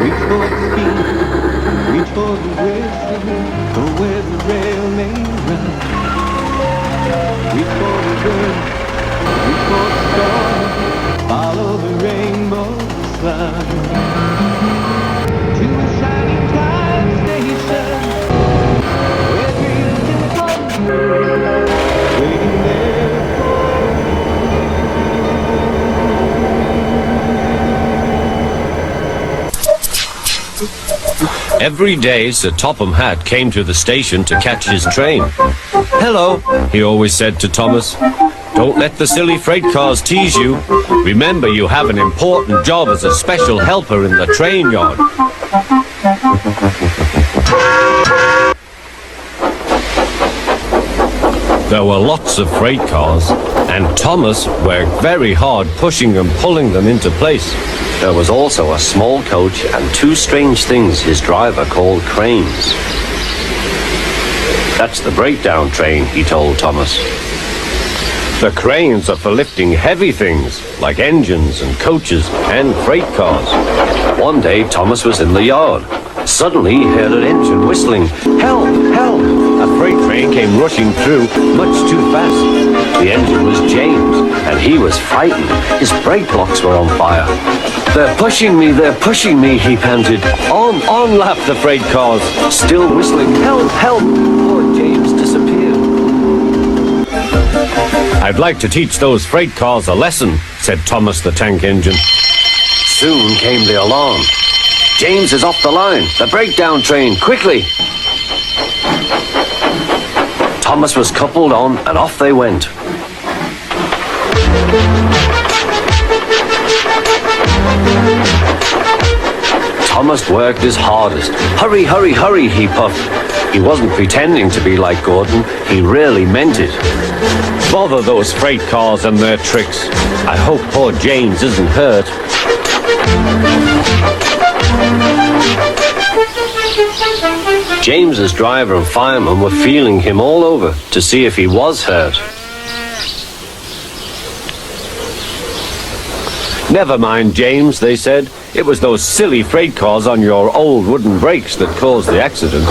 Reach for the speed, reach for the wisdom, go where the rail may run. Reach for the good, reach for the storm, follow the rainbow sun. To a shining time station, where dreams can come true, waiting there for Every day, Sir Topham Hatt came to the station to catch his train. "Hello," he always said to Thomas. "Don't let the silly freight cars tease you. Remember, you have an important job as a special helper in the train yard." There were lots of freight cars, and Thomas worked very hard pushing and pulling them into place. There was also a small coach and two strange things his driver called cranes. "That's the breakdown train," he told Thomas. "The cranes are for lifting heavy things, like engines and coaches and freight cars." One day, Thomas was in the yard. Suddenly, he heard an engine whistling. "Help! Help!" A freight train came rushing through, much too fast. The engine was James, and he was frightened. His brake blocks were on fire. They're pushing me," he panted. On, laughed the freight cars, still whistling. "Help! Help!" Poor James disappeared. "I'd like to teach those freight cars a lesson," said Thomas the tank engine. Soon came the alarm. "James is off the line. The breakdown train, quickly!" Thomas was coupled on, and off they went. Thomas worked his hardest. "Hurry, hurry, hurry," he puffed. He wasn't pretending to be like Gordon. He really meant it. "Bother those freight cars and their tricks. I hope poor James isn't hurt." James's driver and fireman were feeling him all over to see if he was hurt. "Never mind, James," they said. "It was those silly freight cars on your old wooden brakes that caused the accident."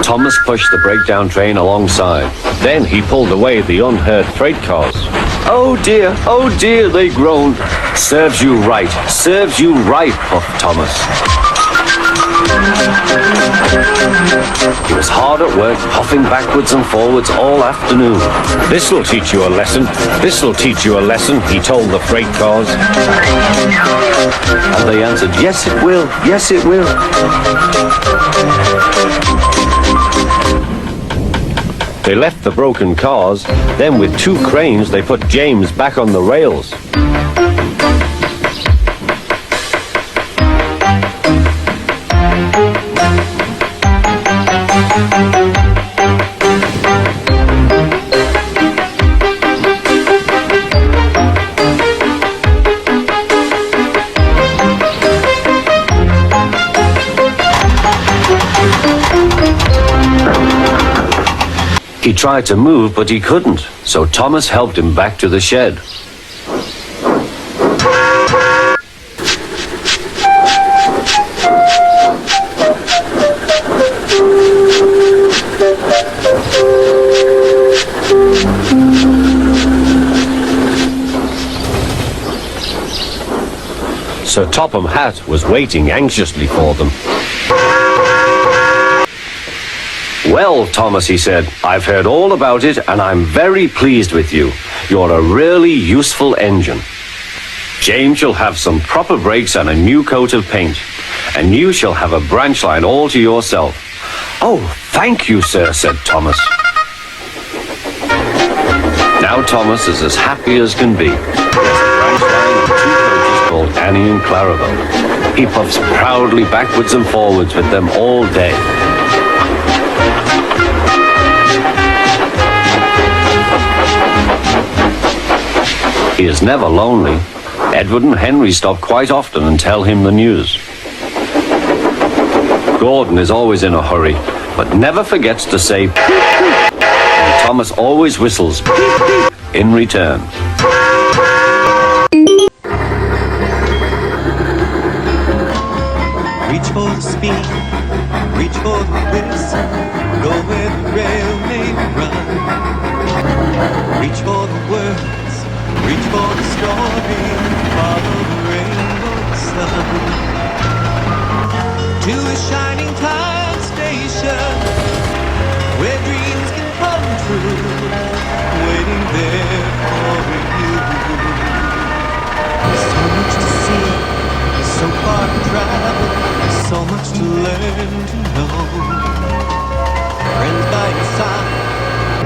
Thomas pushed the breakdown train alongside. Then he pulled away the unhurt freight cars. Oh dear, they groaned. Serves you right, puffed Thomas. He was hard at work, puffing backwards and forwards all afternoon. This'll teach you a lesson, he told the freight cars. And they answered, yes it will. They left the broken cars, then with two cranes they put James back on the rails. He tried to move, but he couldn't, so Thomas helped him back to the shed. Sir Topham Hatt was waiting anxiously for them. Well, Thomas, he said, I've heard all about it and I'm very pleased with you. You're a really useful engine. James shall have some proper brakes and a new coat of paint. And you shall have a branchline all to yourself. Oh, thank you, sir, said Thomas. Now Thomas is as happy as can be. He has a branchline and two coaches called Annie and Clarabelle. He puffs proudly backwards and forwards with them all day. He is never lonely. Edward and Henry stop quite often and tell him the news. Gordon is always in a hurry, but never forgets to say beep, beep. And Thomas always whistles beep, beep in return. for the speed, reach for the whistle, go where the rail may run. Reach for the words, reach for the story, follow the rainbow sun. To a shining cloud station, where dreams can come true, waiting there for you. So much to see, so far to travel, so much to learn to know. Friends by your side,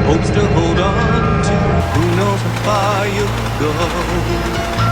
hopes to hold on to, who knows how far you'll go.